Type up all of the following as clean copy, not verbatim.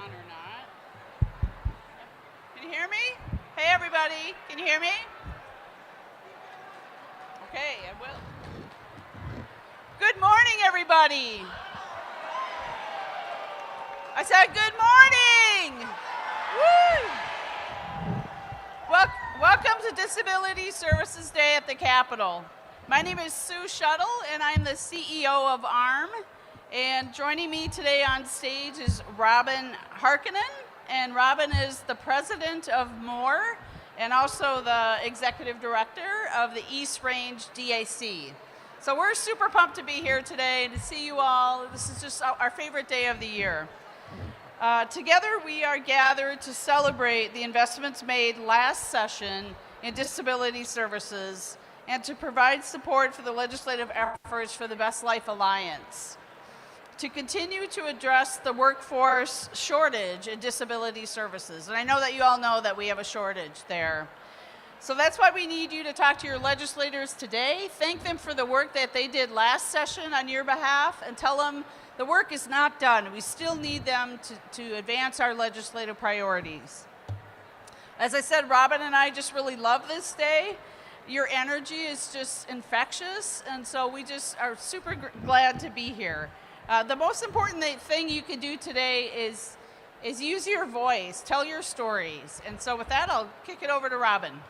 on or not. Can you hear me? Hey, everybody. Can you hear me? Okay, I will. Good morning, everybody. I said good morning. Woo! Welcome to Disability Services Day at the Capitol. My name is Sue Shuttle, and I'm the CEO of ARRM. And joining me today on stage is Robin Harkinen, and Robin is the president of MORE and also the executive director of the East Range DAC. So we're super pumped to be here today to see you all. This is just our favorite day of the year. Together we are gathered to celebrate the investments made last session in disability services and to provide support for the legislative efforts for the Best Life Alliance, to continue to address the workforce shortage in disability services. And I know that you all know that we have a shortage there. So that's why we need you to talk to your legislators today, thank them for the work that they did last session on your behalf, and tell them the work is not done. We still need them to advance our legislative priorities. As I said, Robin and I just really love this day. Your energy is just infectious, and so we just are super glad to be here. The most important thing you can do today is use your voice, tell your stories. And so with that, I'll kick it over to Robin.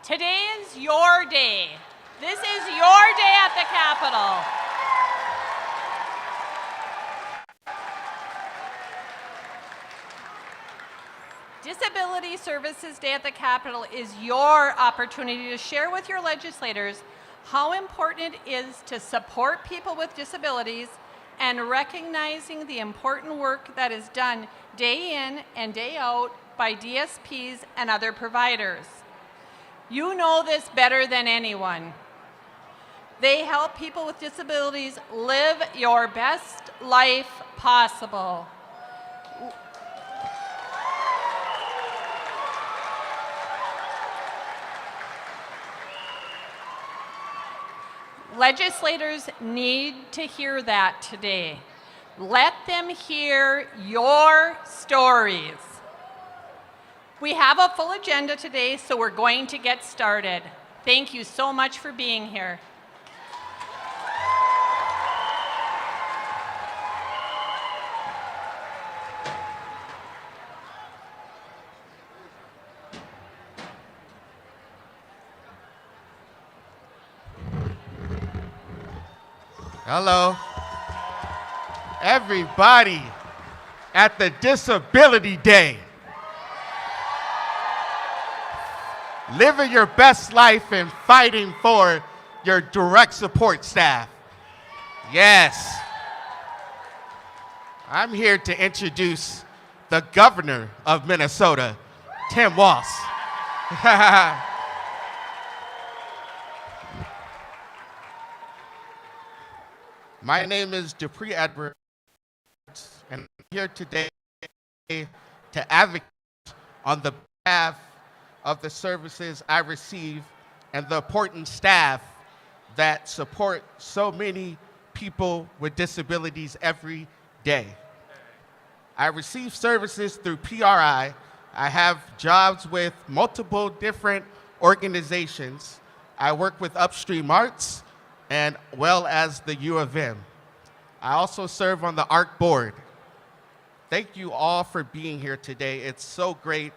Today is your day. This is your day at the Capitol. Disability Services Day at the Capitol is your opportunity to share with your legislators how important it is to support people with disabilities and recognizing the important work that is done day in and day out by DSPs and other providers. You know this better than anyone. They help people with disabilities live your best life possible. Legislators need to hear that today. Let them hear your stories. We have a full agenda today, so we're going to get started. Thank you so much for being here. Hello. Everybody at the Disability Day. Living your best life and fighting for your direct support staff. Yes. I'm here to introduce the governor of Minnesota, Tim Walz. My name is Dupree Edwards, and I'm here today to advocate on the behalf of the services I receive and the important staff that support so many people with disabilities every day. I receive services through PRI. I have jobs with multiple different organizations. I work with Upstream Arts, and well as the U of M. I also serve on the ARC board. Thank you all for being here today. It's so great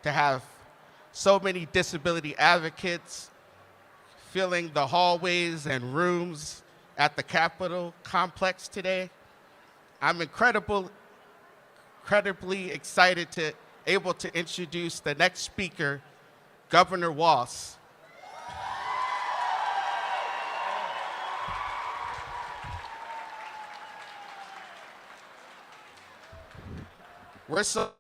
to have so many disability advocates filling the hallways and rooms at the Capitol complex today. I'm incredibly excited to able to introduce the next speaker, Governor Walz. We're so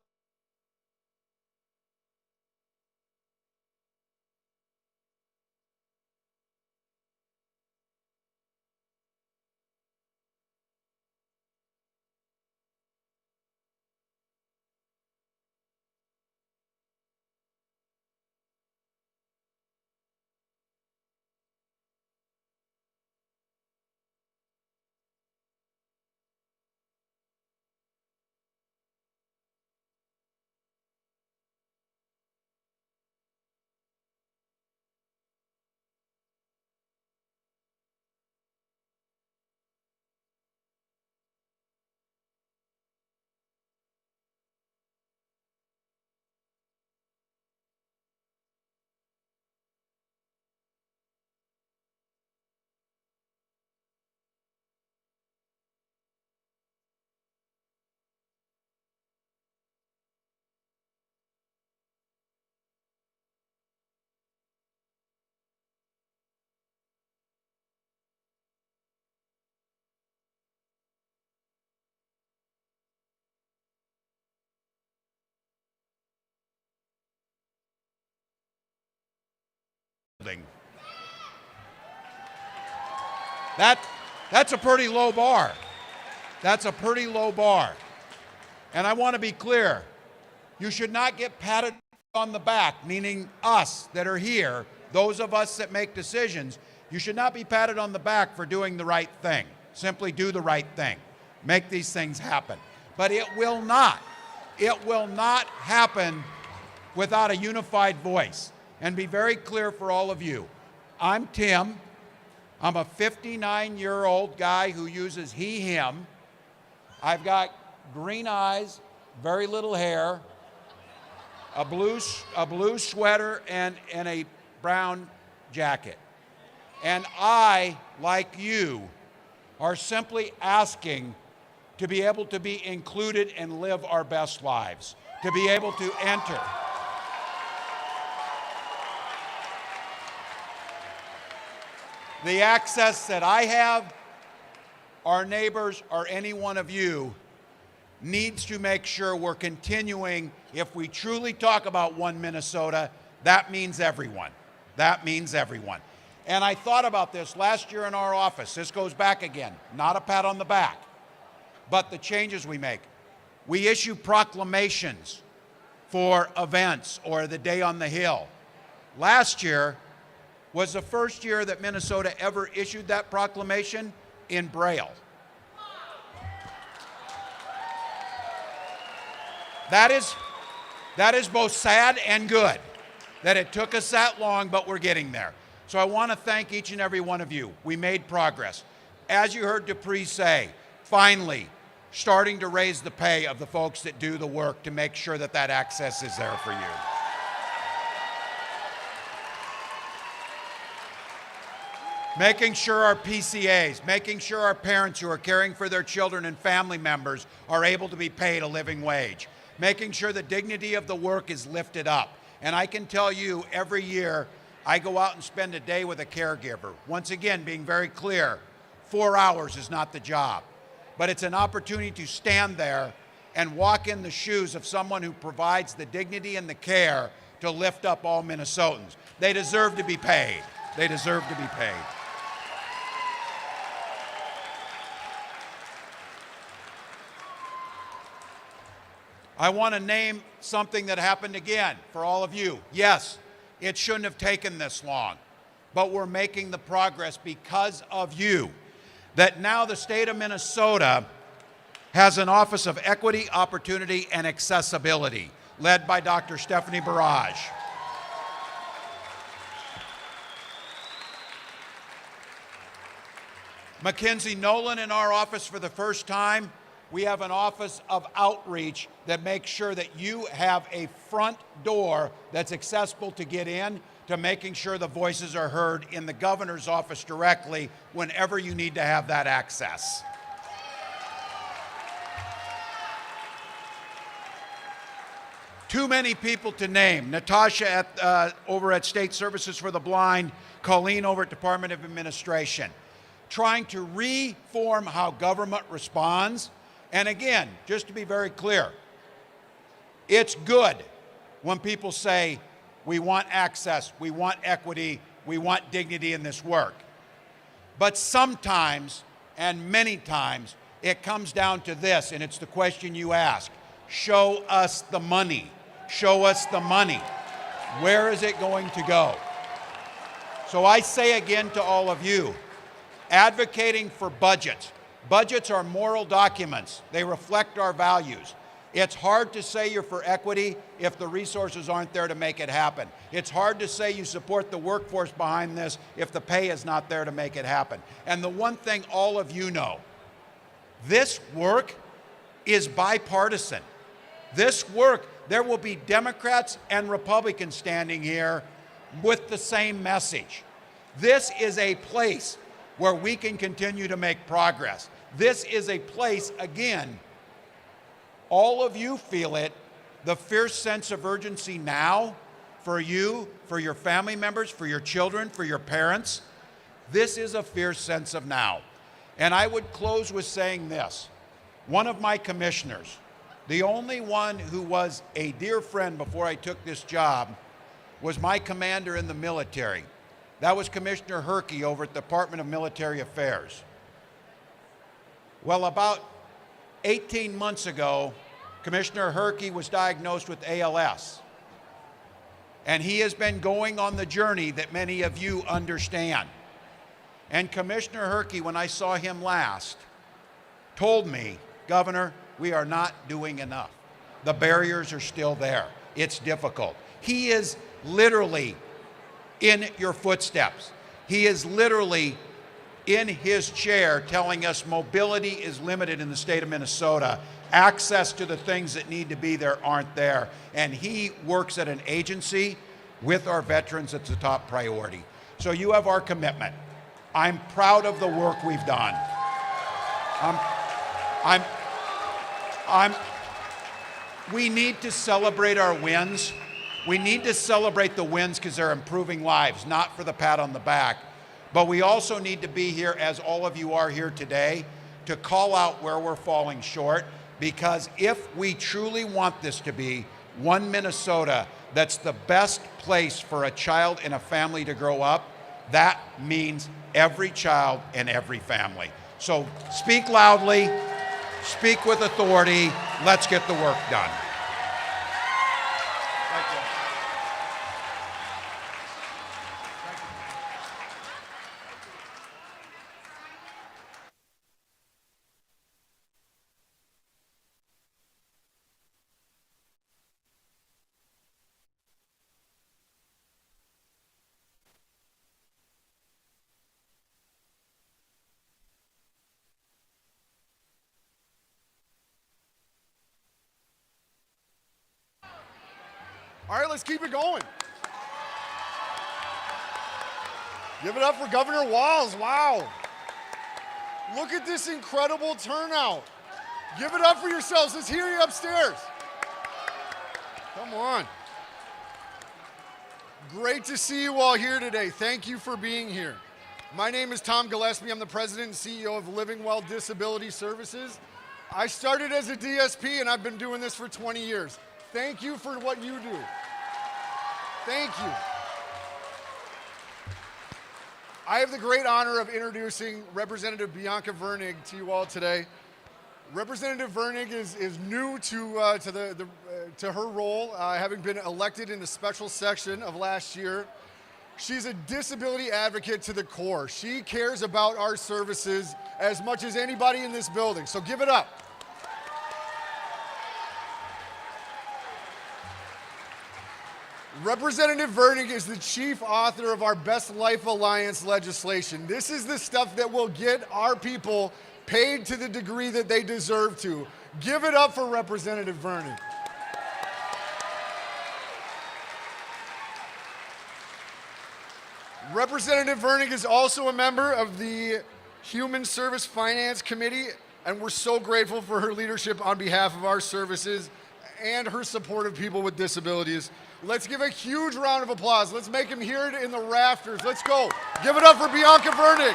That's a pretty low bar. That's a pretty low bar. And I want to be clear, you should not get patted on the back, meaning us that are here, those of us that make decisions. You should not be patted on the back for doing the right thing. Simply do the right thing. Make these things happen. But it will not happen without a unified voice. And be very clear for all of you. I'm Tim. I'm a 59-year-old guy who uses he, him. I've got green eyes, very little hair, a blue sweater, and a brown jacket. And I, like you, are simply asking to be able to be included and live our best lives, to be able to enter. The access that I have, our neighbors, or any one of you needs to make sure we're continuing. If we truly talk about one Minnesota, that means everyone. That means everyone. And I thought about this last year in our office. This goes back again, not a pat on the back, but the changes we make. We issue proclamations for events or the Day on the Hill. Last year was the first year that Minnesota ever issued that proclamation in Braille. That is both sad and good that it took us that long, but we're getting there. So I want to thank each and every one of you. We made progress. As you heard Dupree say, finally, starting to raise the pay of the folks that do the work to make sure that that access is there for you. Making sure our PCAs, making sure our parents who are caring for their children and family members are able to be paid a living wage. Making sure the dignity of the work is lifted up. And I can tell you, every year, I go out and spend a day with a caregiver. Once again, being very clear, 4 hours is not the job. But it's an opportunity to stand there and walk in the shoes of someone who provides the dignity and the care to lift up all Minnesotans. They deserve to be paid. They deserve to be paid. I want to name something that happened again for all of you. Yes, it shouldn't have taken this long, but we're making the progress because of you. That now the state of Minnesota has an Office of Equity, Opportunity, and Accessibility, led by Dr. Stephanie Barrage. Mackenzie Nolan in our office for the first time. We have an Office of Outreach that makes sure that you have a front door that's accessible to get in, to making sure the voices are heard in the governor's office directly whenever you need to have that access. Too many people to name. Natasha over at State Services for the Blind, Colleen over at Department of Administration, trying to reform how government responds. And again, just to be very clear, it's good when people say, we want access, we want equity, we want dignity in this work. But sometimes, and many times, it comes down to this, and it's the question you ask. Show us the money. Show us the money. Where is it going to go? So I say again to all of you, advocating for budgets. Budgets are moral documents. They reflect our values. It's hard to say you're for equity if the resources aren't there to make it happen. It's hard to say you support the workforce behind this if the pay is not there to make it happen. And the one thing all of you know, this work is bipartisan. This work, there will be Democrats and Republicans standing here with the same message. This is a place where we can continue to make progress. This is a place, again, all of you feel it, the fierce sense of urgency now for you, for your family members, for your children, for your parents. This is a fierce sense of now. And I would close with saying this. One of my commissioners, the only one who was a dear friend before I took this job, was my commander in the military. That was Commissioner Herkey over at the Department of Military Affairs. Well, about 18 months ago, Commissioner Herkey was diagnosed with ALS. And he has been going on the journey that many of you understand. And Commissioner Herkey, when I saw him last, told me, Governor, we are not doing enough. The barriers are still there. It's difficult. He is literally in your footsteps. He is literally in his chair telling us mobility is limited in the state of Minnesota. Access to the things that need to be there aren't there. And he works at an agency with our veterans that's a top priority. So you have our commitment. I'm proud of the work we've done. We need to celebrate our wins. We need to celebrate the wins because they're improving lives, not for the pat on the back. But we also need to be here, as all of you are here today, to call out where we're falling short, because if we truly want this to be one Minnesota that's the best place for a child and a family to grow up, that means every child and every family. So speak loudly, speak with authority, let's get the work done. Thank you. All right, let's keep it going. Give it up for Governor Walz. Wow. Look at this incredible turnout. Give it up for yourselves. Let's hear you upstairs. Come on. Great to see you all here today. Thank you for being here. My name is Tom Gillespie. I'm the president and CEO of Living Well Disability Services. I started as a DSP and I've been doing this for 20 years. Thank you for what you do. Thank you. I have the great honor of introducing Representative Bianca Vernig to you all today. Representative Vernig is new to her role, having been elected in the special section of last year. She's a disability advocate to the core. She cares about our services as much as anybody in this building, so give it up. Representative Vernig is the chief author of our Best Life Alliance legislation. This is the stuff that will get our people paid to the degree that they deserve to. Give it up for Representative Vernig. Representative Vernig is also a member of the Human Service Finance Committee, and we're so grateful for her leadership on behalf of our services and her support of people with disabilities. Let's give a huge round of applause. Let's make him hear it in the rafters. Let's go. Give it up for Bianca Vernig.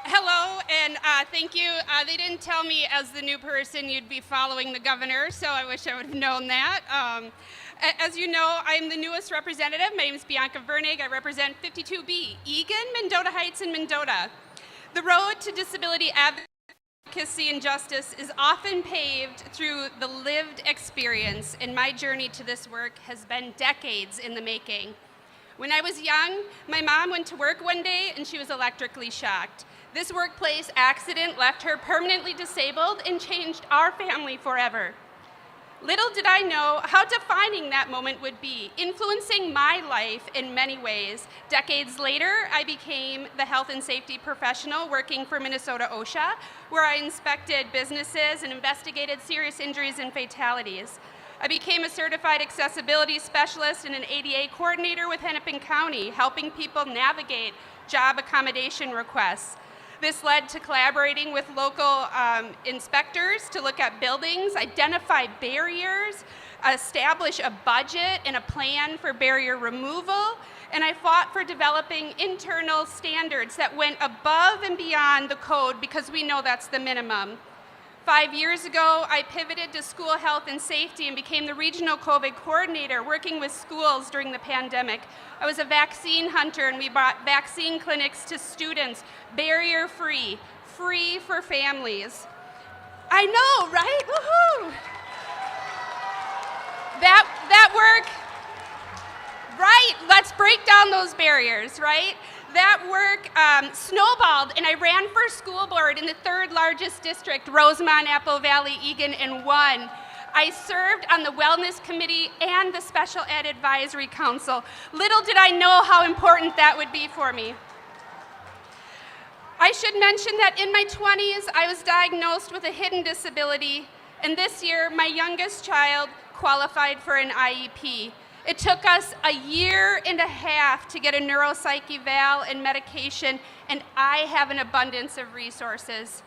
Hello, and thank you. They didn't tell me as the new person you'd be following the governor, so I wish I would have known that. As you know, I'm the newest representative. My name is Bianca Vernig. I represent 52B, Egan, Mendota Heights, and Mendota. The road to disability advocacy and justice is often paved through the lived experience, and my journey to this work has been decades in the making. When I was young, my mom went to work one day and she was electrically shocked. This workplace accident left her permanently disabled and changed our family forever. Little did I know how defining that moment would be, influencing my life in many ways. Decades later, I became the health and safety professional working for Minnesota OSHA, where I inspected businesses and investigated serious injuries and fatalities. I became a certified accessibility specialist and an ADA coordinator with Hennepin County, helping people navigate job accommodation requests. This led to collaborating with local inspectors to look at buildings, identify barriers, establish a budget and a plan for barrier removal, and I fought for developing internal standards that went above and beyond the code because we know that's the minimum. 5 years ago, I pivoted to school health and safety and became the regional COVID coordinator, working with schools during the pandemic. I was a vaccine hunter, and we brought vaccine clinics to students, barrier-free, free for families. I know, right? Woohoo! That work, right? Let's break down those barriers, right? That work snowballed, and I ran for school board in the 3rd largest district, Rosemont, Apple Valley, Egan, and won. I served on the Wellness Committee and the Special Ed Advisory Council. Little did I know how important that would be for me. I should mention that in my 20s, I was diagnosed with a hidden disability, and this year, my youngest child qualified for an IEP. It took us a year and a half to get a neuropsych eval and medication, and I have an abundance of resources.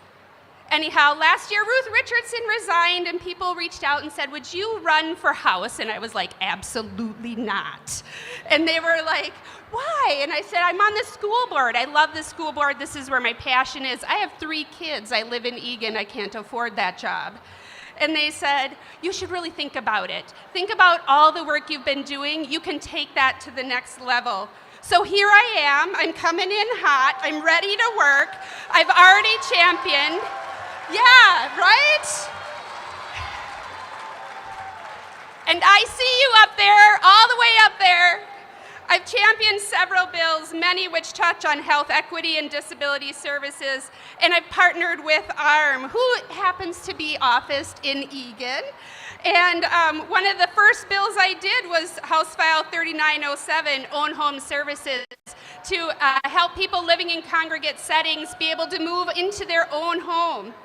Anyhow, last year Ruth Richardson resigned, and people reached out and said, "Would you run for House?" And I was like, "Absolutely not." And they were like, "Why?" And I said, "I'm on the school board. I love the school board. This is where my passion is. I have 3 kids. I live in Egan. I can't afford that job." And they said, "You should really think about it. Think about all the work you've been doing. You can take that to the next level." So here I am. I'm coming in hot. I'm ready to work. I've already championed. Yeah, right? And I see you up there, all the way up there. I've championed several bills, many which touch on health equity and disability services, and I've partnered with ARRM, who happens to be officed in Egan. And one of the first bills I did was House File 3907, Own Home Services, to help people living in congregate settings be able to move into their own home.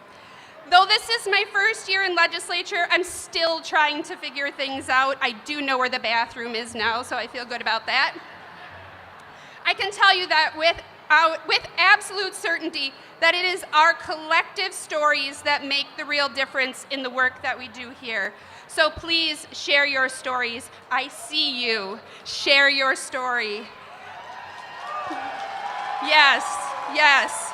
Though this is my first year in legislature, I'm still trying to figure things out. I do know where the bathroom is now, so I feel good about that. I can tell you that with absolute certainty that it is our collective stories that make the real difference in the work that we do here. So please share your stories. I see you. Share your story. Yes, yes.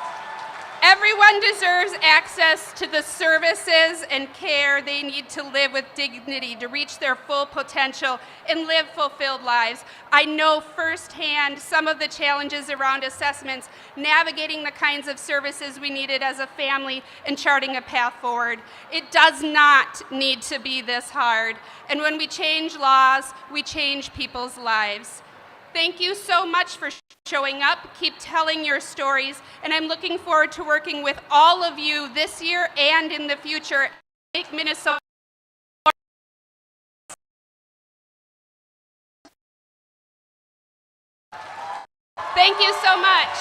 Everyone deserves access to the services and care they need to live with dignity, to reach their full potential and live fulfilled lives. I know firsthand some of the challenges around assessments, navigating the kinds of services we needed as a family, and charting a path forward. It does not need to be this hard. And when we change laws, we change people's lives. Thank you so much for showing up. Keep telling your stories, and I'm looking forward to working with all of you this year and in the future. Make Minnesota. Thank you so much.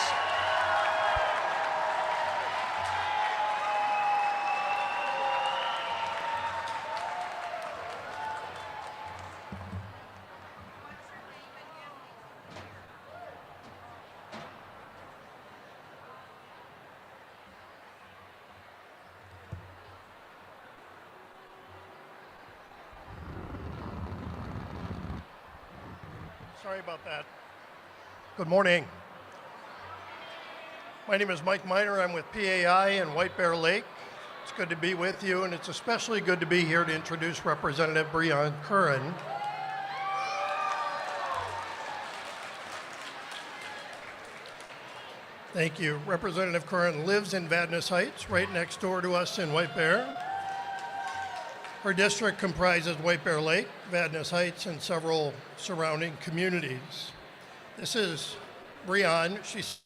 Sorry about that. Good morning. My name is Mike Miner. I'm with PAI in White Bear Lake. It's good to be with you, and it's especially good to be here to introduce Representative Breon Curran. Thank you. Representative Curran lives in Vadnais Heights, right next door to us in White Bear. Her district comprises White Bear Lake, Vadnais Heights, and several surrounding communities. This is Breon. She's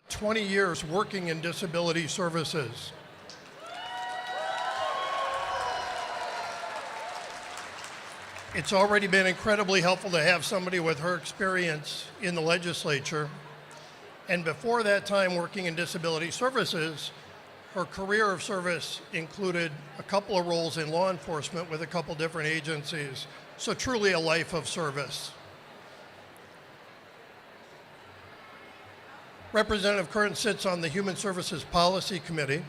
20 years working in disability services. It's already been incredibly helpful to have somebody with her experience in the legislature. And before that time working in disability services, her career of service included a couple of roles in law enforcement with a couple different agencies. So truly a life of service. Representative Curran sits on the Human Services Policy Committee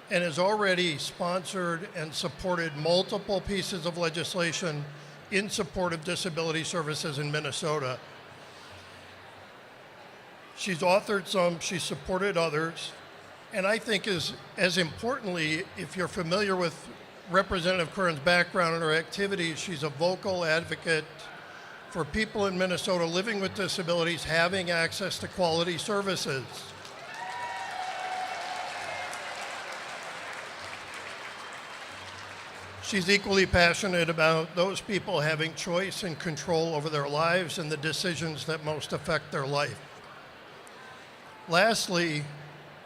and has already sponsored and supported multiple pieces of legislation in support of disability services in Minnesota. She's authored some, she's supported others, and I think as importantly, if you're familiar with Representative Curran's background and her activities, she's a vocal advocate for people in Minnesota living with disabilities having access to quality services. She's equally passionate about those people having choice and control over their lives and the decisions that most affect their life. Lastly,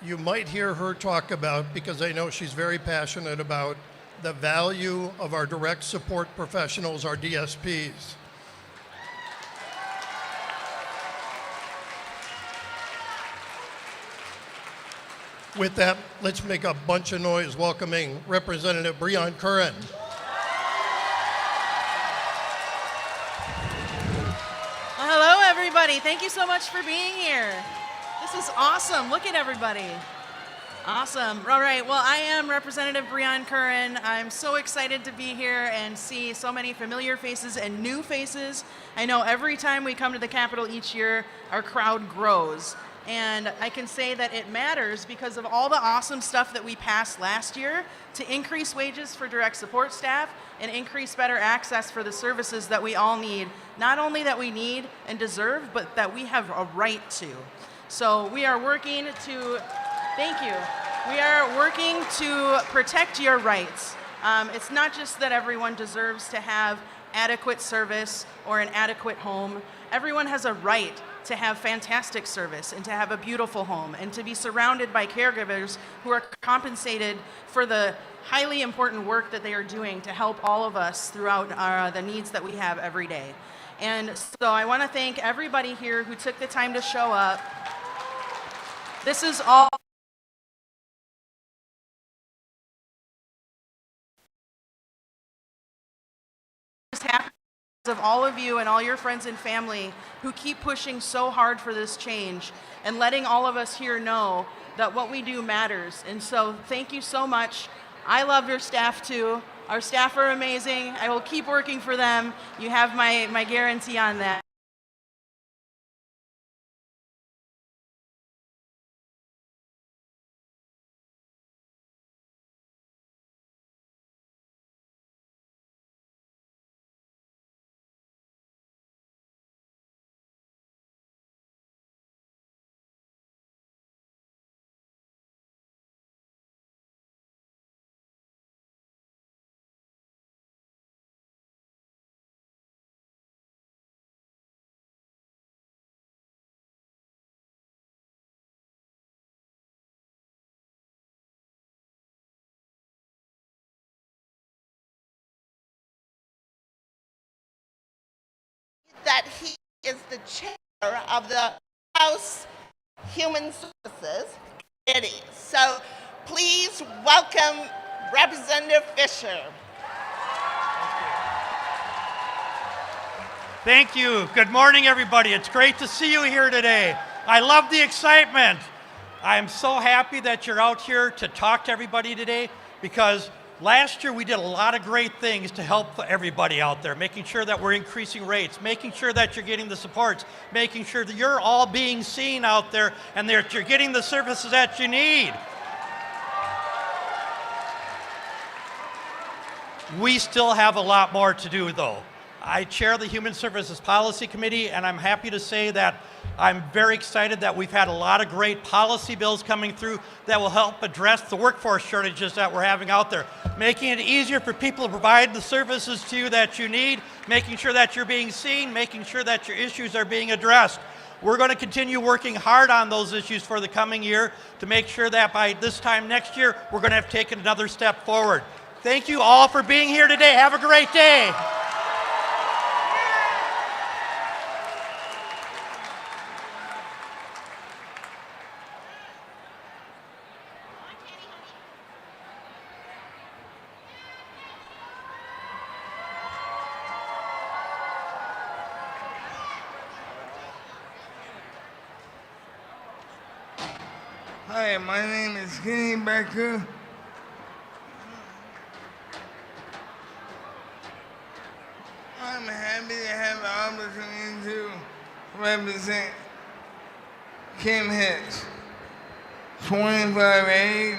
you might hear her talk about, because I know she's very passionate about, the value of our direct support professionals, our DSPs. With that, let's make a bunch of noise welcoming Representative Breon Curran. Hello, everybody. Thank you so much for being here. This is awesome. Look at everybody. Awesome. All right. Well, I am Representative Breon Curran. I'm so excited to be here and see so many familiar faces and new faces. I know every time we come to the Capitol each year, our crowd grows. And I can say that it matters because of all the awesome stuff that we passed last year to increase wages for direct support staff and increase better access for the services that we all need. Not only that we need and deserve, but that we have a right to. So we are working to, thank you. We are working to protect your rights. It's not just that everyone deserves to have adequate service or an adequate home. Everyone has a right to have fantastic service and to have a beautiful home and to be surrounded by caregivers who are compensated for the highly important work that they are doing to help all of us throughout the needs that we have every day. And so I want to thank everybody here who took the time to show up. This is all happening of all of you and all your friends and family who keep pushing so hard for this change and letting all of us here know that what we do matters. And so thank you so much. I love your staff too. Our staff are amazing. I will keep working for them. You have my guarantee on that. That he is the chair of the House Human Services Committee. So please welcome Representative Fisher. Thank you. Good morning, everybody. It's great to see you here today. I love the excitement. I am so happy that you're out here to talk to everybody today because last year we did a lot of great things to help everybody out there, making sure that we're increasing rates, making sure that you're getting the supports, making sure that you're all being seen out there and that you're getting the services that you need. We still have a lot more to do, though. I chair the Human Services Policy Committee, and I'm happy to say that I'm very excited that we've had a lot of great policy bills coming through that will help address the workforce shortages that we're having out there, making it easier for people to provide the services to you that you need, making sure that you're being seen, making sure that your issues are being addressed. We're going to continue working hard on those issues for the coming year to make sure that by this time next year, we're going to have taken another step forward. Thank you all for being here today. Have a great day. Hi, my name is Kenny Becker. I'm happy to have the opportunity to represent Kim Hicks, 25A.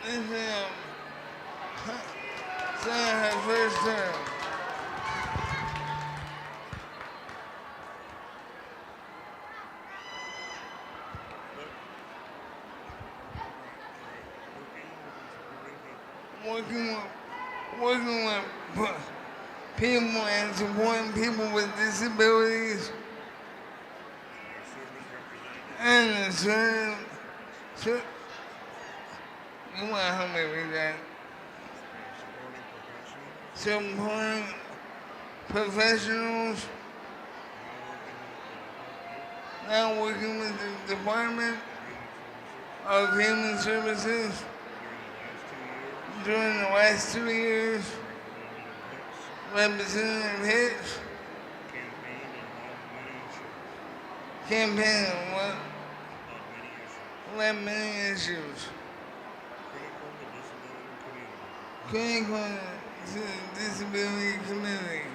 This is her first term. Working with people and supporting people with disabilities and the you want to help me read that? Supporting professionals now working with the Department of Human Services during the last 2 years. Representative Hicks campaign on many issues. Critical to the disability community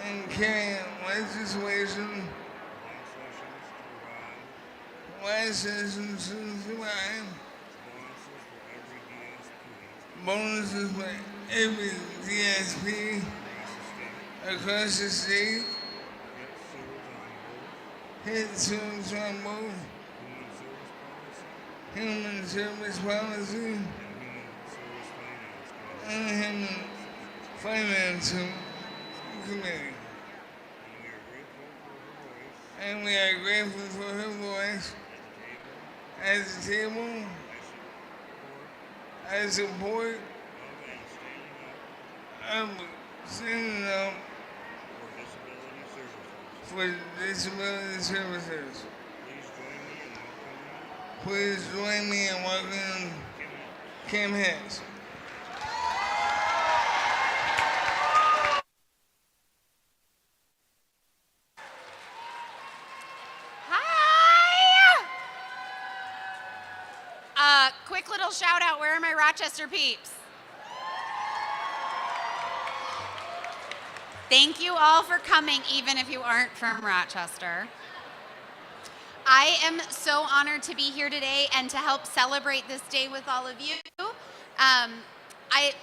and carrying legislation to provide bonuses for every DSP across the state, hit service on both human service policy and human finance committee. And we are grateful for her voice at the table, as support of standing up for disability services. Please join me in welcoming Kim Hicks. Quick little shout out, where are my Rochester peeps? Thank you all for coming, even if you aren't from Rochester. I am so honored to be here today and to help celebrate this day with all of you.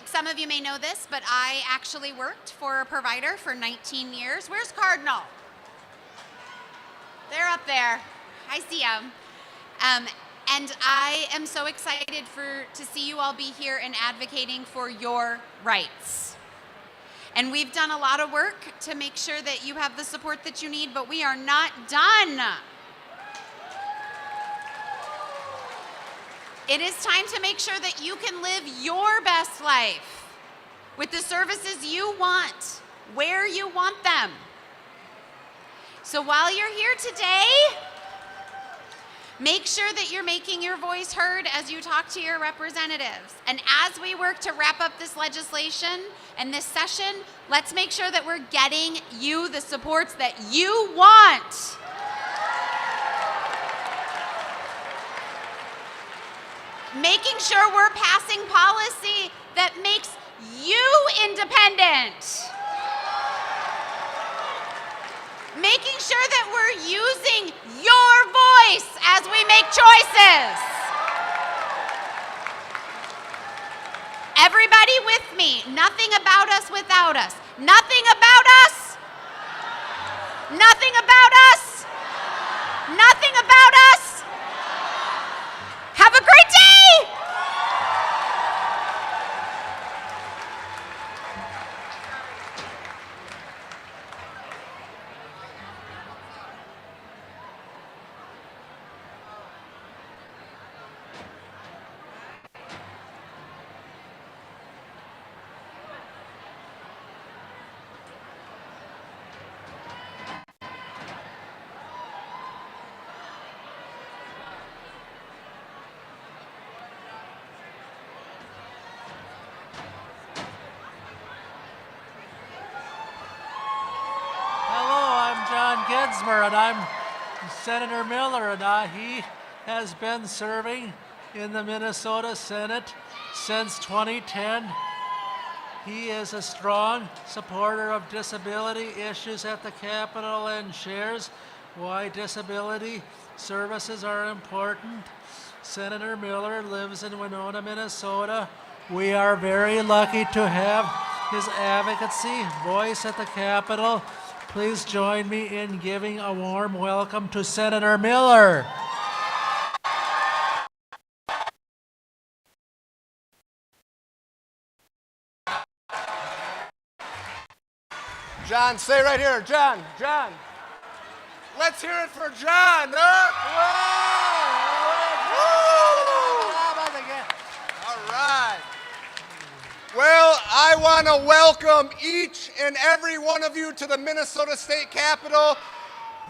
Some of you may know this, but I actually worked for a provider for 19 years. Where's Cardinal? They're up there. I see them. And I am so excited to see you all be here and advocating for your rights. And we've done a lot of work to make sure that you have the support that you need, but we are not done. It is time to make sure that you can live your best life with the services you want, where you want them. So while you're here today, make sure that you're making your voice heard as you talk to your representatives. And as we work to wrap up this legislation and this session, let's make sure that we're getting you the supports that you want. Making sure we're passing policy that makes you independent. Making sure that we're using your voice as we make choices. Everybody with me. Nothing about us without us. Nothing about us. Nothing about us. Nothing about us. Have a great day. And I'm Senator Miller, and he has been serving in the Minnesota Senate since 2010. He is a strong supporter of disability issues at the Capitol and shares why disability services are important. Senator Miller lives in Winona, Minnesota. We are very lucky to have his advocacy voice at the Capitol. Please join me in giving a warm welcome to Senator Miller. John, stay right here. John. Let's hear it for John. All right. Well, I want to welcome each and every one of you to the Minnesota State Capitol.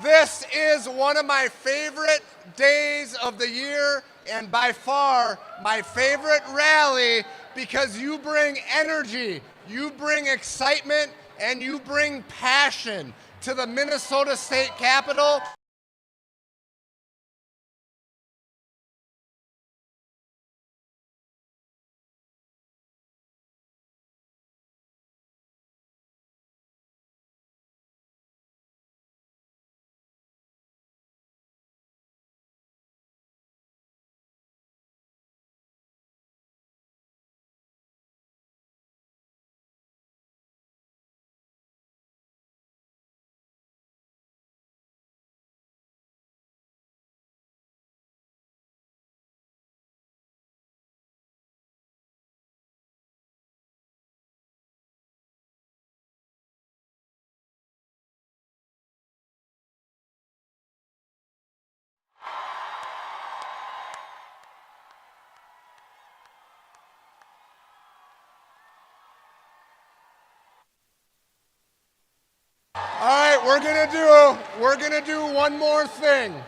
This is one of my favorite days of the year, and by far my favorite rally, because you bring energy, you bring excitement, and you bring passion to the Minnesota State Capitol. All right, we're gonna do one more thing,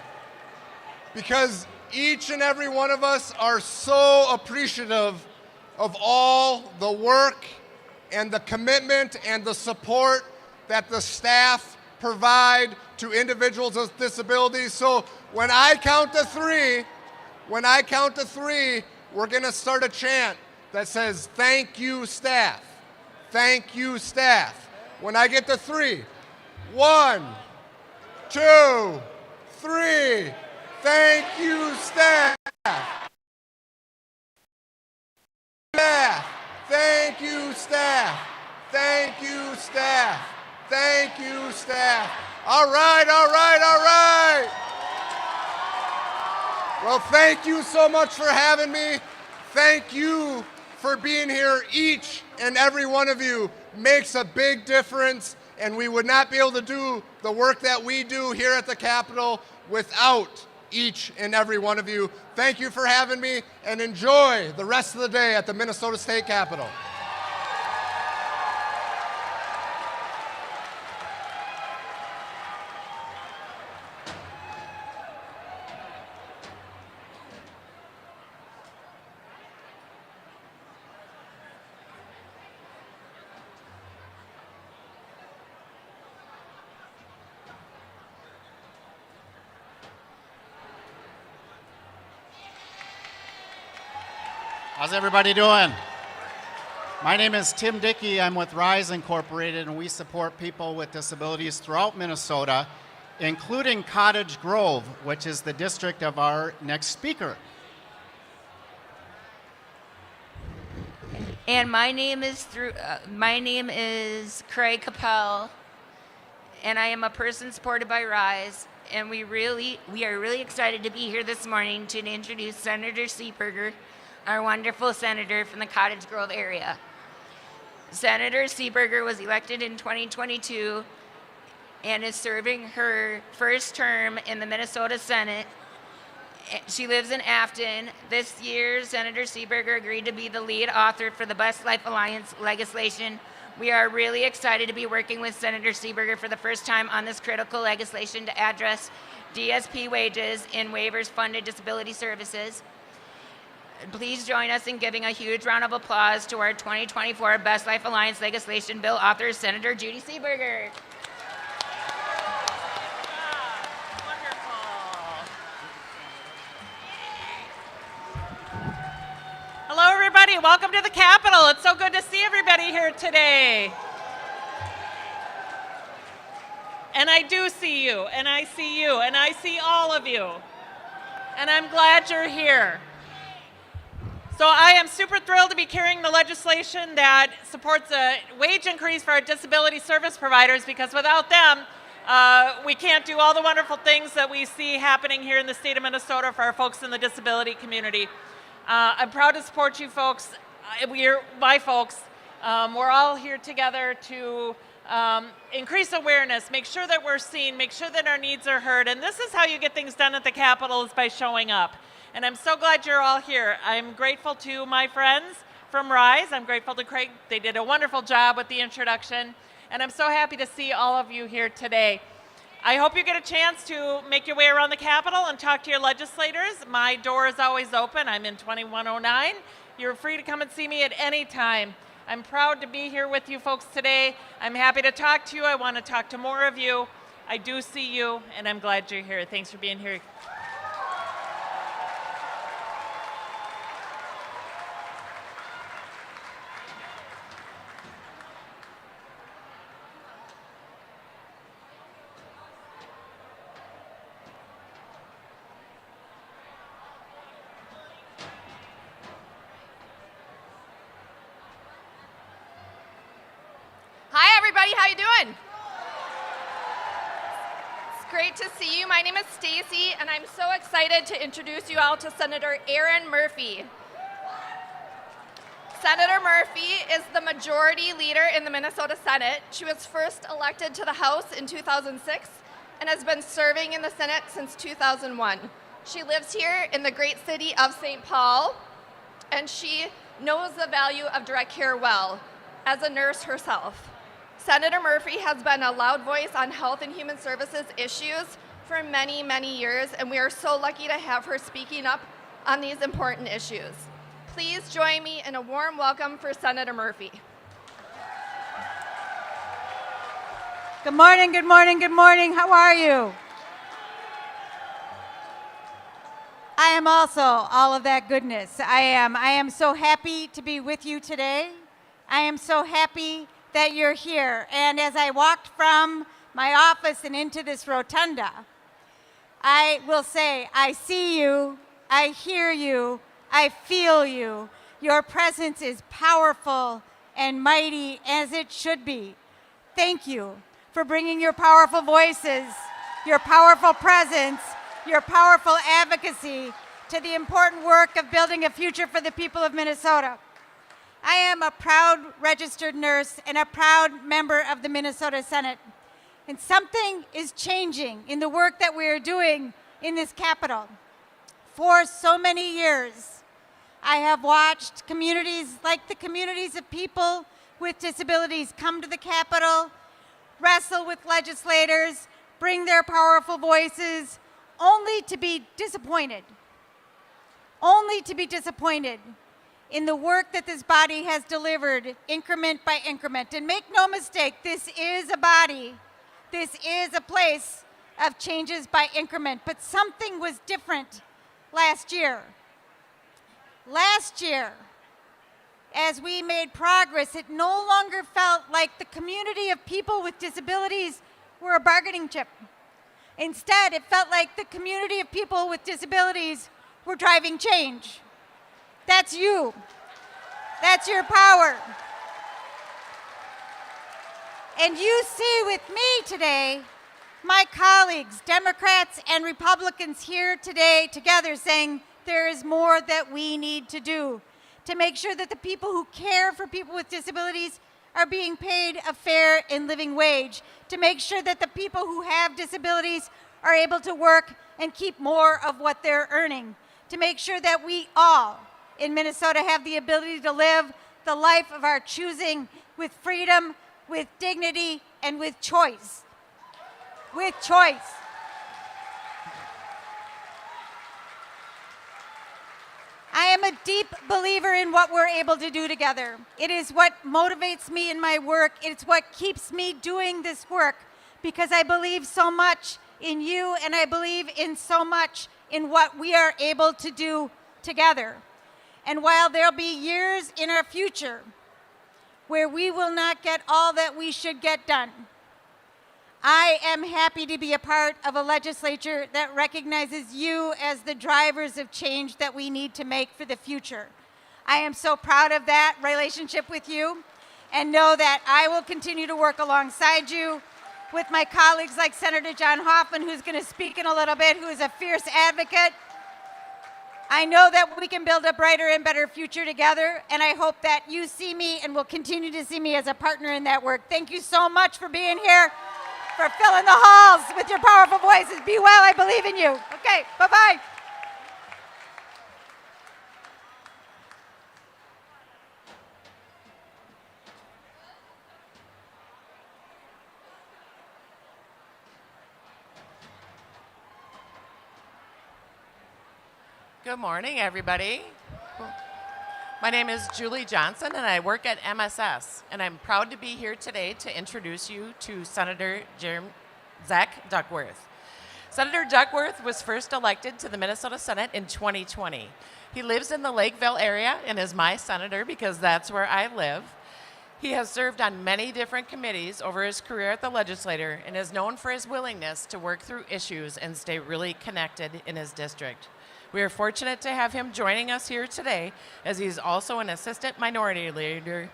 because each and every one of us are so appreciative of all the work and the commitment and the support that the staff provide to individuals with disabilities. So when I count to three, we're gonna start a chant that says, "Thank you, staff. Thank you, staff." When I get to three, 1, 2, 3. Thank you, staff. Staff. Thank you, staff. Thank you, staff. Thank you, staff. All right. Well, thank you so much for having me. Thank you for being here. Each and every one of you makes a big difference, and we would not be able to do the work that we do here at the Capitol without each and every one of you. Thank you for having me, and enjoy the rest of the day at the Minnesota State Capitol. How's everybody doing? My name is Tim Dickey. I'm with Rise Incorporated, and we support people with disabilities throughout Minnesota, including Cottage Grove, which is the district of our next speaker. And my name is Craig Capel, and I am a person supported by Rise. And we are really excited to be here this morning to introduce Senator Seeberger, our wonderful senator from the Cottage Grove area. Senator Seeberger was elected in 2022 and is serving her first term in the Minnesota Senate. She lives in Afton. This year, Senator Seeberger agreed to be the lead author for the Best Life Alliance legislation. We are really excited to be working with Senator Seeberger for the first time on this critical legislation to address DSP wages in waivers-funded disability services. Please join us in giving a huge round of applause to our 2024 Best Life Alliance legislation bill author, Senator Judy Seeberger. Hello, everybody. everybody. Welcome to the Capitol. It's so good to see everybody here today. And I do see you, and I see you, and I see all of you. And I'm glad you're here. So I am super thrilled to be carrying the legislation that supports a wage increase for our disability service providers, because without them, we can't do all the wonderful things that we see happening here in the state of Minnesota for our folks in the disability community. I'm proud to support you folks. We're my folks. We're all here together to increase awareness, make sure that we're seen, make sure that our needs are heard. And this is how you get things done at the Capitol, is by showing up. And I'm so glad you're all here. I'm grateful to my friends from RISE. I'm grateful to Craig. They did a wonderful job with the introduction. And I'm so happy to see all of you here today. I hope you get a chance to make your way around the Capitol and talk to your legislators. My door is always open. I'm in 2109. You're free to come and see me at any time. I'm proud to be here with you folks today. I'm happy to talk to you. I want to talk to more of you. I do see you, and I'm glad you're here. Thanks for being here. Hi everybody, how you doing? It's great to see you. My name is Stacy and I'm so excited to introduce you all to Senator ARRM Murphy. Senator Murphy is the majority leader in the Minnesota Senate. She was first elected to the House in 2006 and has been serving in the Senate since 2001. She lives here in the great city of St. Paul, and she knows the value of direct care well, as a nurse herself. Senator Murphy has been a loud voice on health and human services issues for many, many years, and we are so lucky to have her speaking up on these important issues. Please join me in a warm welcome for Senator Murphy. Good morning, good morning, good morning. How are you? I am also all of that goodness. I am so happy to be with you today. I am so happy that you're here. And as I walked from my office and into this rotunda, I will say, I see you, I hear you, I feel you. Your presence is powerful and mighty, as it should be. Thank you for bringing your powerful voices, your powerful presence, your powerful advocacy to the important work of building a future for the people of Minnesota. I am a proud registered nurse and a proud member of the Minnesota Senate. And something is changing in the work that we are doing in this Capitol. For so many years, I have watched communities like the communities of people with disabilities come to the Capitol, wrestle with legislators, bring their powerful voices, only to be disappointed. Only to be disappointed in the work that this body has delivered increment by increment. And make no mistake, this is a body, this is a place of changes by increment. But something was different last year. Last year, as we made progress, it no longer felt like the community of people with disabilities were a bargaining chip. Instead, it felt like the community of people with disabilities were driving change. That's you. That's your power. And you see with me today my colleagues, Democrats and Republicans here today together saying there is more that we need to do to make sure that the people who care for people with disabilities are being paid a fair and living wage, to make sure that the people who have disabilities are able to work and keep more of what they're earning, to make sure that we all in Minnesota have the ability to live the life of our choosing with freedom, with dignity, and with choice. With choice. I am a deep believer in what we're able to do together. It is what motivates me in my work. It's what keeps me doing this work, because I believe so much in you, and I believe in so much in what we are able to do together. And while there'll be years in our future where we will not get all that we should get done, I am happy to be a part of a legislature that recognizes you as the drivers of change that we need to make for the future. I am so proud of that relationship with you, and know that I will continue to work alongside you with my colleagues like Senator John Hoffman, who's going to speak in a little bit, who is a fierce advocate. I know that we can build a brighter and better future together, and I hope that you see me and will continue to see me as a partner in that work. Thank you so much for being here, for filling the halls with your powerful voices. Be well, I believe in you. Okay, bye-bye. Good morning, everybody. My name is Julie Johnson, and I work at MSS, and I'm proud to be here today to introduce you to Senator Zach Duckworth. Senator Duckworth was first elected to the Minnesota Senate in 2020. He lives in the Lakeville area and is my senator because that's where I live. He has served on many different committees over his career at the legislature and is known for his willingness to work through issues and stay really connected in his district. We are fortunate to have him joining us here today, as he's also an assistant minority leader.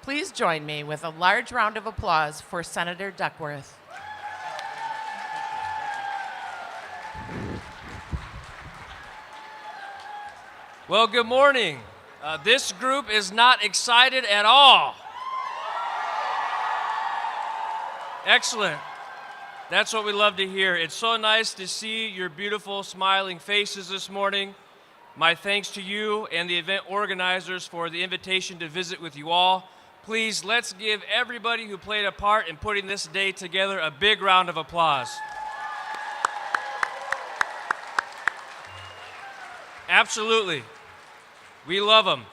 Please join me with a large round of applause for Senator Duckworth. Well, good morning. This group is not excited at all. Excellent. That's what we love to hear. It's so nice to see your beautiful, smiling faces this morning. My thanks to you and the event organizers for the invitation to visit with you all. Please, let's give everybody who played a part in putting this day together a big round of applause. Absolutely. We love them.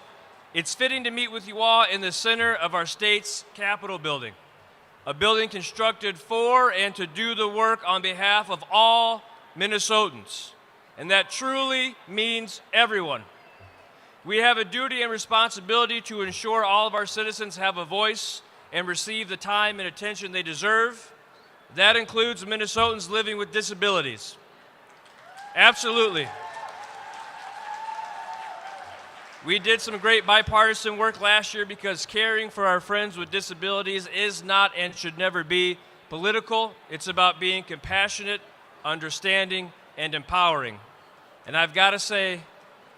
It's fitting to meet with you all in the center of our state's Capitol building. A building constructed for and to do the work on behalf of all Minnesotans. And that truly means everyone. We have a duty and responsibility to ensure all of our citizens have a voice and receive the time and attention they deserve. That includes Minnesotans living with disabilities. Absolutely. We did some great bipartisan work last year because caring for our friends with disabilities is not and should never be political. It's about being compassionate, understanding, and empowering. And I've got to say,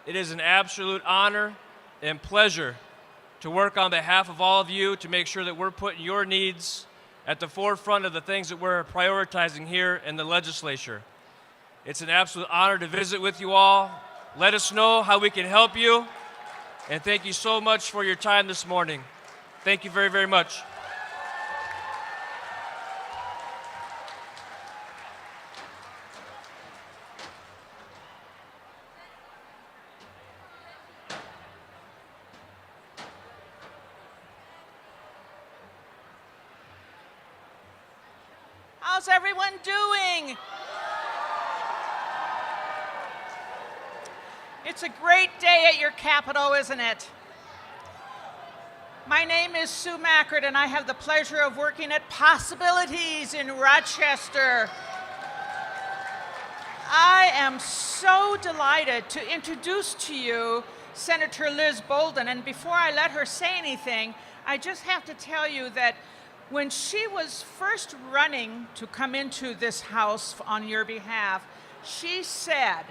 it is an absolute honor and pleasure to work on behalf of all of you to make sure that we're putting your needs at the forefront of the things that we're prioritizing here in the legislature. It's an absolute honor to visit with you all. Let us know how we can help you. And thank you so much for your time this morning. Thank you very, very much. How's everyone doing? It's a great day at your Capitol, isn't it? My name is Sue Mackert, and I have the pleasure of working at Possibilities in Rochester. I am so delighted to introduce to you Senator Liz Bolden, and before I let her say anything, I just have to tell you that when she was first running to come into this House on your behalf, she said,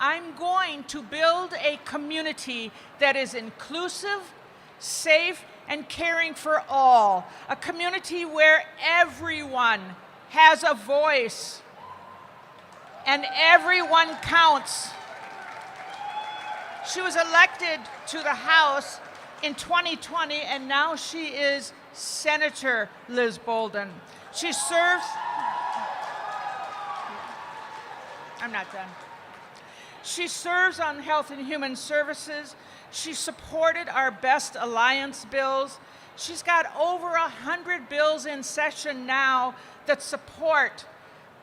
I'm going to build a community that is inclusive, safe, and caring for all. A community where everyone has a voice and everyone counts. She was elected to the House in 2020, and now she is Senator Liz Bolden. She serves... I'm not done. She serves on Health and Human Services. She supported our Best Alliance bills. She's got over 100 bills in session now that support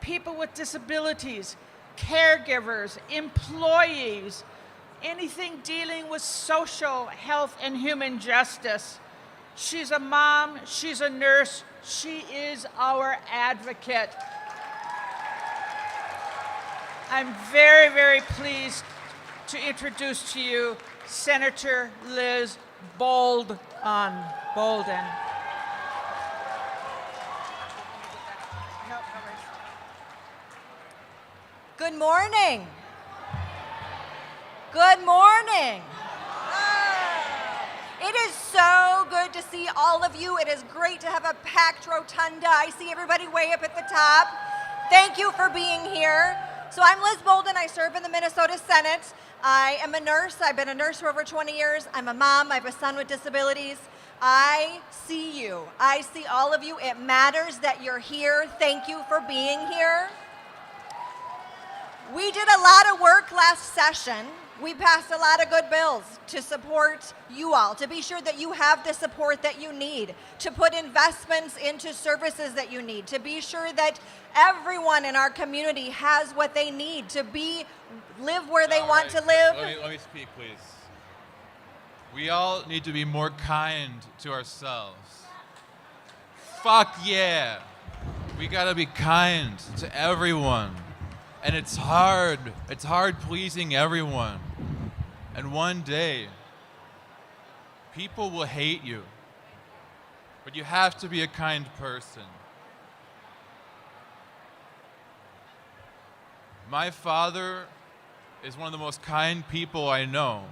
people with disabilities, caregivers, employees, anything dealing with social, health, and human justice. She's a mom, she's a nurse, she is our advocate. I'm very, very pleased to introduce to you Senator Liz Bolden. Good morning. Good morning. It is so good to see all of you. It is great to have a packed rotunda. I see everybody way up at the top. Thank you for being here. So I'm Liz Bolden. I serve in the Minnesota Senate. I am a nurse. I've been a nurse for over 20 years. I'm a mom. I have a son with disabilities. I see you. I see all of you. It matters that you're here. Thank you for being here. We did a lot of work last session. We passed a lot of good bills to support you all, to be sure that you have the support that you need, to put investments into services that you need, to be sure that everyone in our community has what they need to live where they want to live. Let me speak, please. We all need to be more kind to ourselves. Fuck yeah. We gotta be kind to everyone. And it's hard. It's hard pleasing everyone. And one day, people will hate you. But you have to be a kind person. My father is one of the most kind people I know.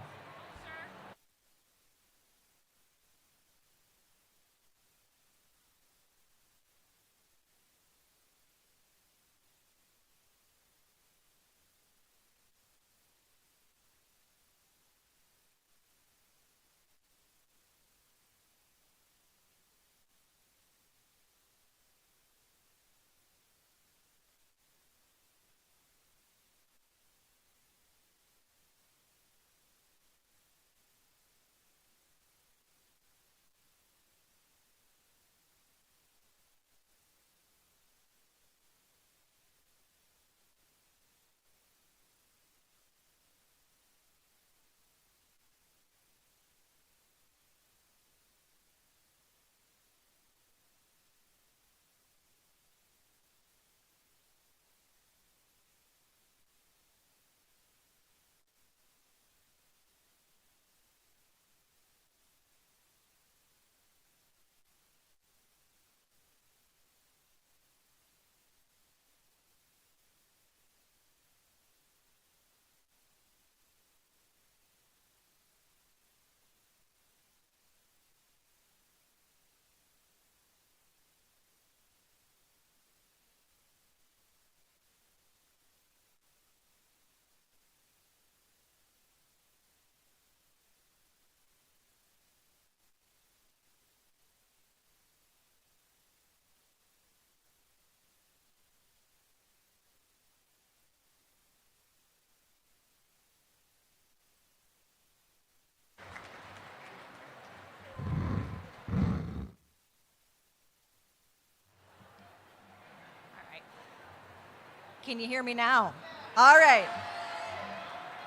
Can you hear me now? All right.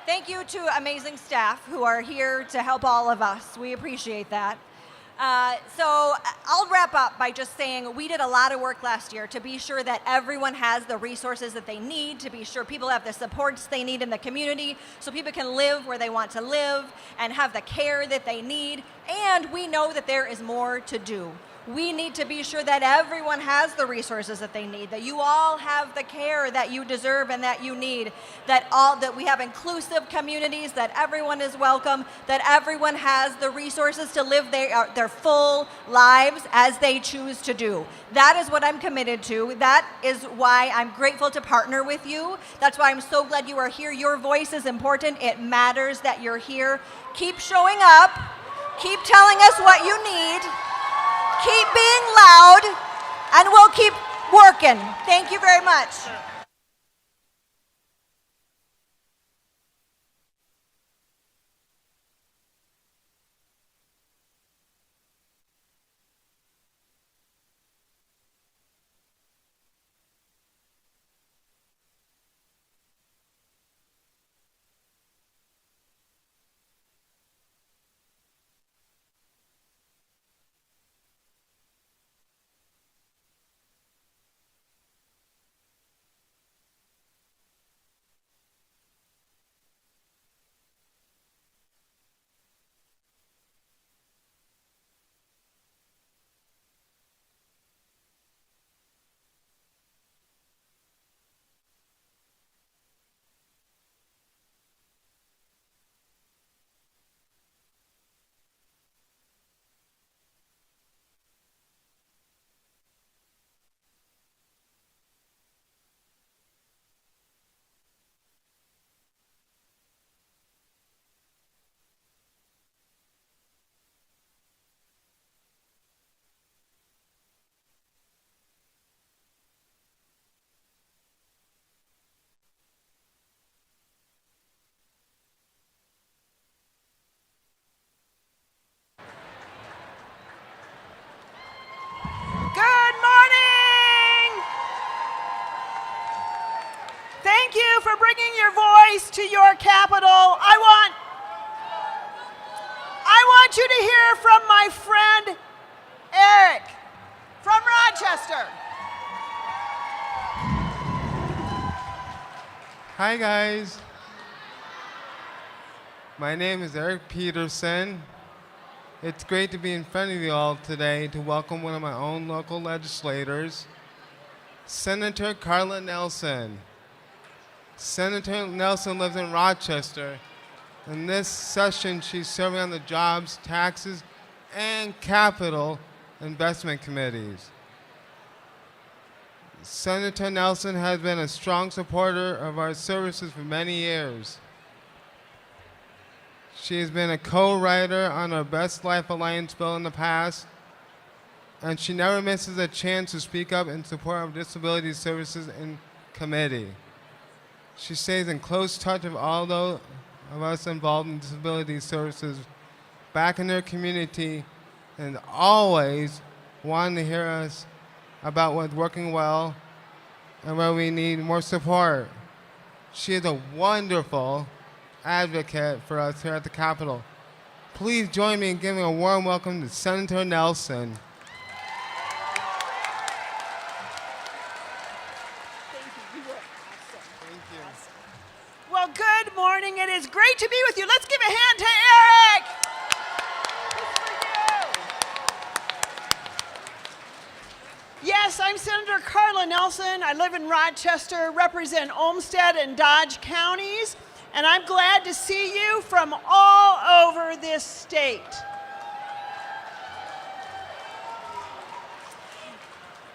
Thank you to amazing staff who are here to help all of us. We appreciate that. So I'll wrap up by just saying we did a lot of work last year to be sure that everyone has the resources that they need, to be sure people have the supports they need in the community so people can live where they want to live and have the care that they need. And we know that there is more to do. We need to be sure that everyone has the resources that they need, that you all have the care that you deserve and that you need, that we have inclusive communities, that everyone is welcome, that everyone has the resources to live their full lives as they choose to do. That is what I'm committed to. That is why I'm grateful to partner with you. That's why I'm so glad you are here. Your voice is important. It matters that you're here. Keep showing up. Keep telling us what you need. Keep being loud, and we'll keep working. Thank you very much. bringing your voice to your capital, I want you to hear from my friend Eric from Rochester. Hi guys. My name is Eric Peterson. It's great to be in front of you all today to welcome one of my own local legislators, Senator Carla Nelson. Senator Nelson lives in Rochester. In this session, she's serving on the Jobs, Taxes, and Capital Investment Committees. Senator Nelson has been a strong supporter of our services for many years. She has been a co-writer on our Best Life Alliance bill in the past, and she never misses a chance to speak up in support of disability services in committee. She stays in close touch with all those of us involved in disability services back in her community, and always wanting to hear us about what's working well and where we need more support. She is a wonderful advocate for us here at the Capitol. Please join me in giving a warm welcome to Senator Nelson. Well, good morning. It is great to be with you. Let's give a hand to Eric. Yes, I'm Senator Carla Nelson. I live in Rochester, represent Olmsted and Dodge counties, and I'm glad to see you from all over this state.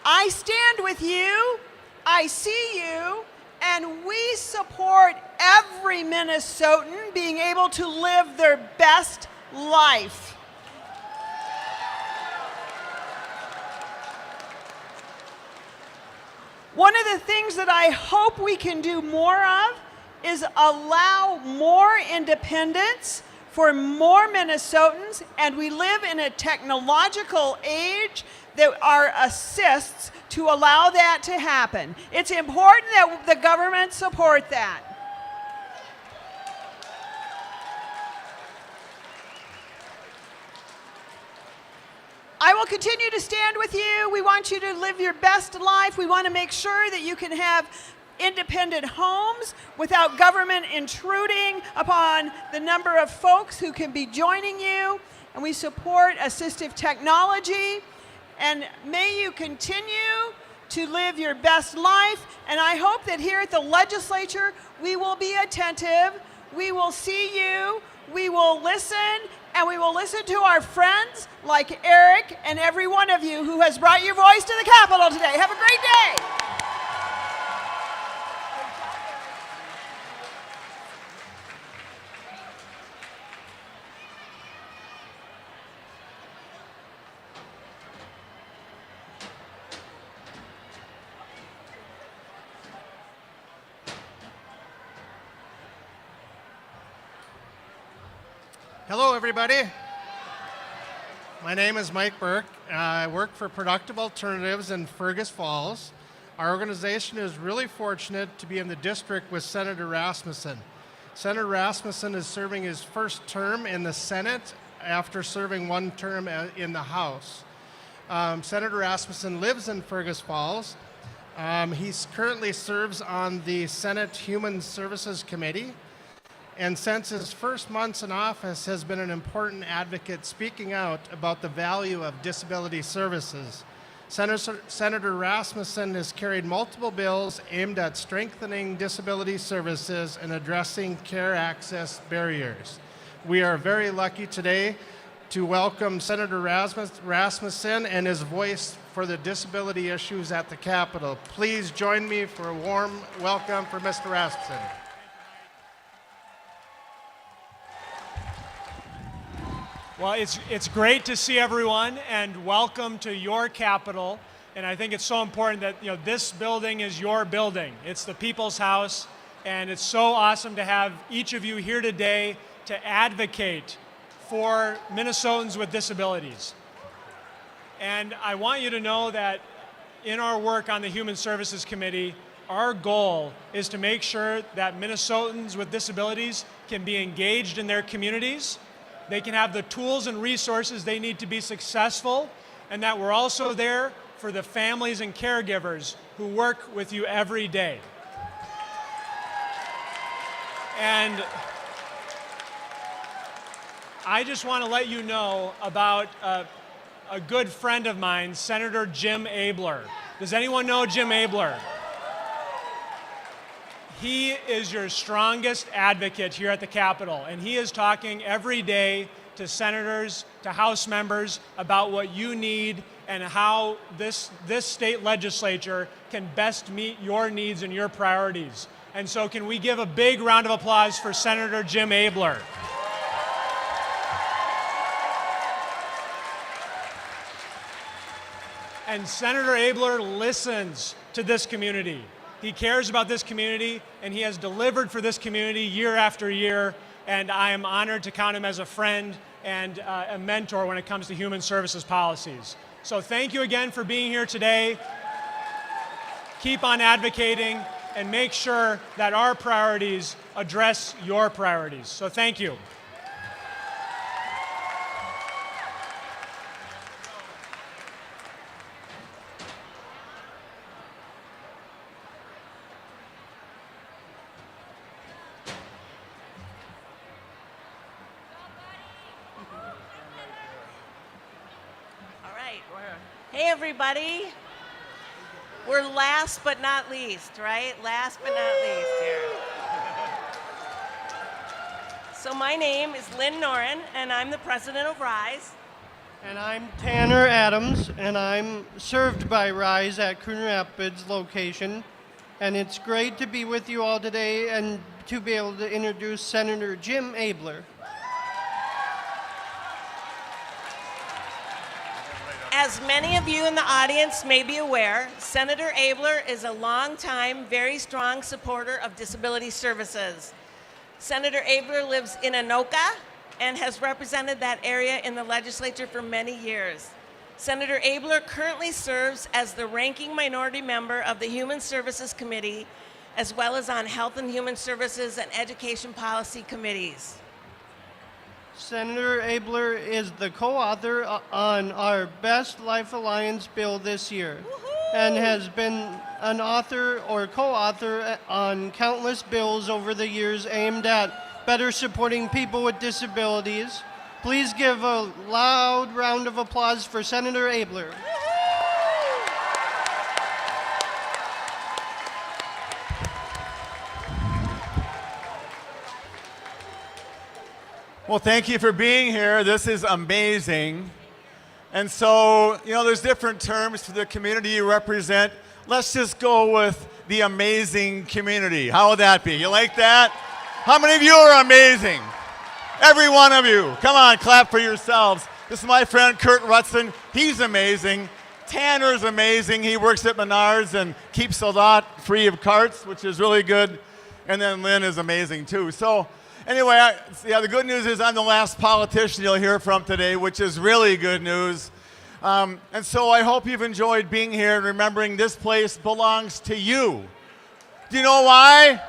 I stand with you, I see you, and we support every Minnesotan being able to live their best life. One of the things that I hope we can do more of is allow more independence for more Minnesotans, and we live in a technological age that are assists to allow that to happen. It's important that the government support that. I will continue to stand with you. We want you to live your best life. We want to make sure that you can have independent homes without government intruding upon the number of folks who can be joining you. And we support assistive technology. And may you continue to live your best life. And I hope that here at the legislature, we will be attentive. We will see you. We will listen. And we will listen to our friends like Eric and every one of you who has brought your voice to the Capitol today. Have a great day. Hello, everybody. My name is Mike Burke. I work for Productive Alternatives in Fergus Falls. Our organization is really fortunate to be in the district with Senator Rasmussen. Senator Rasmussen is serving his first term in the Senate after serving one term in the House. Senator Rasmussen lives in Fergus Falls. He currently serves on the Senate Human Services Committee, and since his first months in office has been an important advocate speaking out about the value of disability services. Senator Rasmussen has carried multiple bills aimed at strengthening disability services and addressing care access barriers. We are very lucky today to welcome Senator Rasmussen and his voice for the disability issues at the Capitol. Please join me for a warm welcome for Mr. Rasmussen. Well, it's great to see everyone, and welcome to your Capitol. And I think it's so important that this building is your building. It's the People's House, and it's so awesome to have each of you here today to advocate for Minnesotans with disabilities. And I want you to know that in our work on the Human Services Committee, our goal is to make sure that Minnesotans with disabilities can be engaged in their communities, they can have the tools and resources they need to be successful, and that we're also there for the families and caregivers who work with you every day. And I just want to let you know about a good friend of mine, Senator Jim Abler. Does anyone know Jim Abler? He is your strongest advocate here at the Capitol, and he is talking every day to senators, to House members about what you need and how this state legislature can best meet your needs and your priorities. And so can we give a big round of applause for Senator Jim Abler? And Senator Abler listens to this community. He cares about this community, and he has delivered for this community year after year, and I am honored to count him as a friend and a mentor when it comes to human services policies. So thank you again for being here today. Keep on advocating and make sure that our priorities address your priorities. So thank you. Hey everybody, we're last but not least, right? Last but not least here. So my name is Lynn Noren, and I'm the president of RISE. And I'm Tanner Adams, and I'm served by RISE at Coon Rapids location. And it's great to be with you all today and to be able to introduce Senator Jim Abler. As many of you in the audience may be aware, Senator Abler is a longtime, very strong supporter of disability services. Senator Abler lives in Anoka and has represented that area in the legislature for many years. Senator Abler currently serves as the ranking minority member of the Human Services Committee, as well as on Health and Human Services and Education Policy Committees. Senator Abler is the co-author on our Best Life Alliance bill this year and has been an author or co-author on countless bills over the years aimed at better supporting people with disabilities. Please give a loud round of applause for Senator Abler. Well, thank you for being here. This is amazing. And so, you know, there's different terms for the community you represent. Let's just go with the amazing community. How would that be? You like that? How many of you are amazing? Every one of you. Come on, clap for yourselves. This is my friend Kurt Rutson. He's amazing. Tanner's amazing. He works at Menards and keeps a lot free of carts, which is really good. And then Lynn is amazing too. So anyway, the good news is I'm the last politician you'll hear from today, which is really good news. And so I hope you've enjoyed being here and remembering this place belongs to you. Do you know why?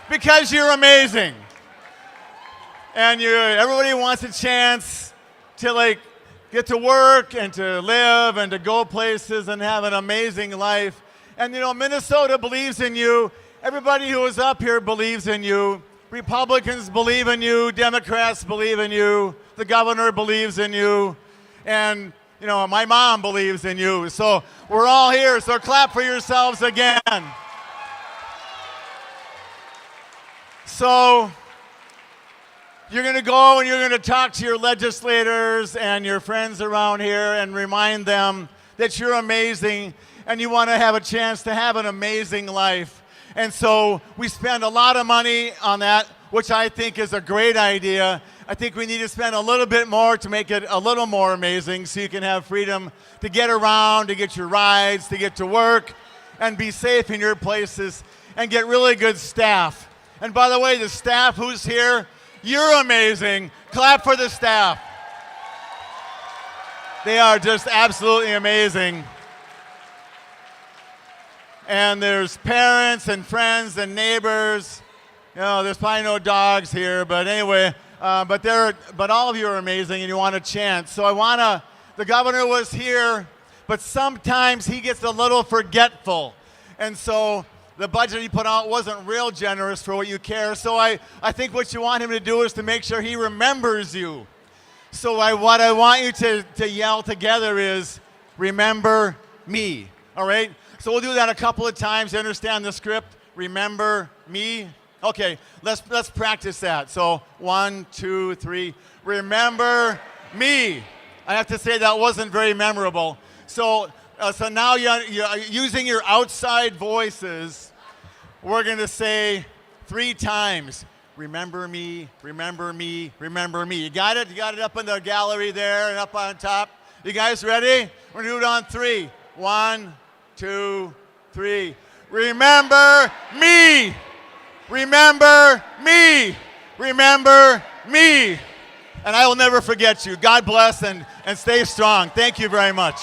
Because you're amazing. And everybody wants a chance to get to work and to live and to go places and have an amazing life. And you know, Minnesota believes in you. Everybody who is up here believes in you. Republicans believe in you, Democrats believe in you, the governor believes in you, and you know, my mom believes in you. So we're all here, so clap for yourselves again. So you're going to go and you're going to talk to your legislators and your friends around here and remind them that you're amazing and you want to have a chance to have an amazing life. And so we spend a lot of money on that, which I think is a great idea. I think we need to spend a little bit more to make it a little more amazing so you can have freedom to get around, to get your rides, to get to work, and be safe in your places, and get really good staff. And by the way, the staff who's here, you're amazing. Clap for the staff. They are just absolutely amazing. and there's parents and friends and neighbors. You know, there's probably no dogs here, but anyway, but all of you are amazing, and you want a chance. So the governor was here, but sometimes he gets a little forgetful, and so the budget he put out wasn't real generous for what you care. So I think what you want him to do is to make sure he remembers you. So what I want you to yell together is, remember me, all right? So we'll do that a couple of times. You understand the script? Remember me? Okay, let's practice that. So 1, 2, 3. Remember me. I have to say that wasn't very memorable. So now you're using your outside voices. We're going to say 3 times, remember me, remember me, remember me. You got it? You got it up in the gallery there and up on top? You guys ready? We're going to do it on 3. 1, 2, 3. Remember me. Remember me. Remember me. And I will never forget you. God bless and stay strong. Thank you very much.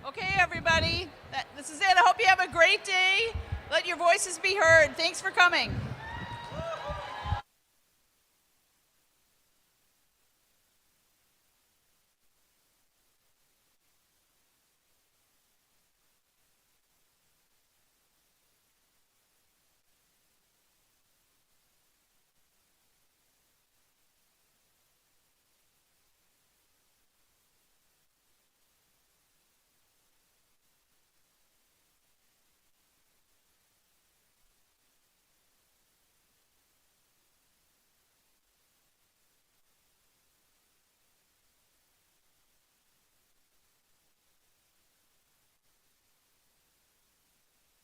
Okay, everybody, this is it. I hope you have a great day. Let your voices be heard. Thanks for coming.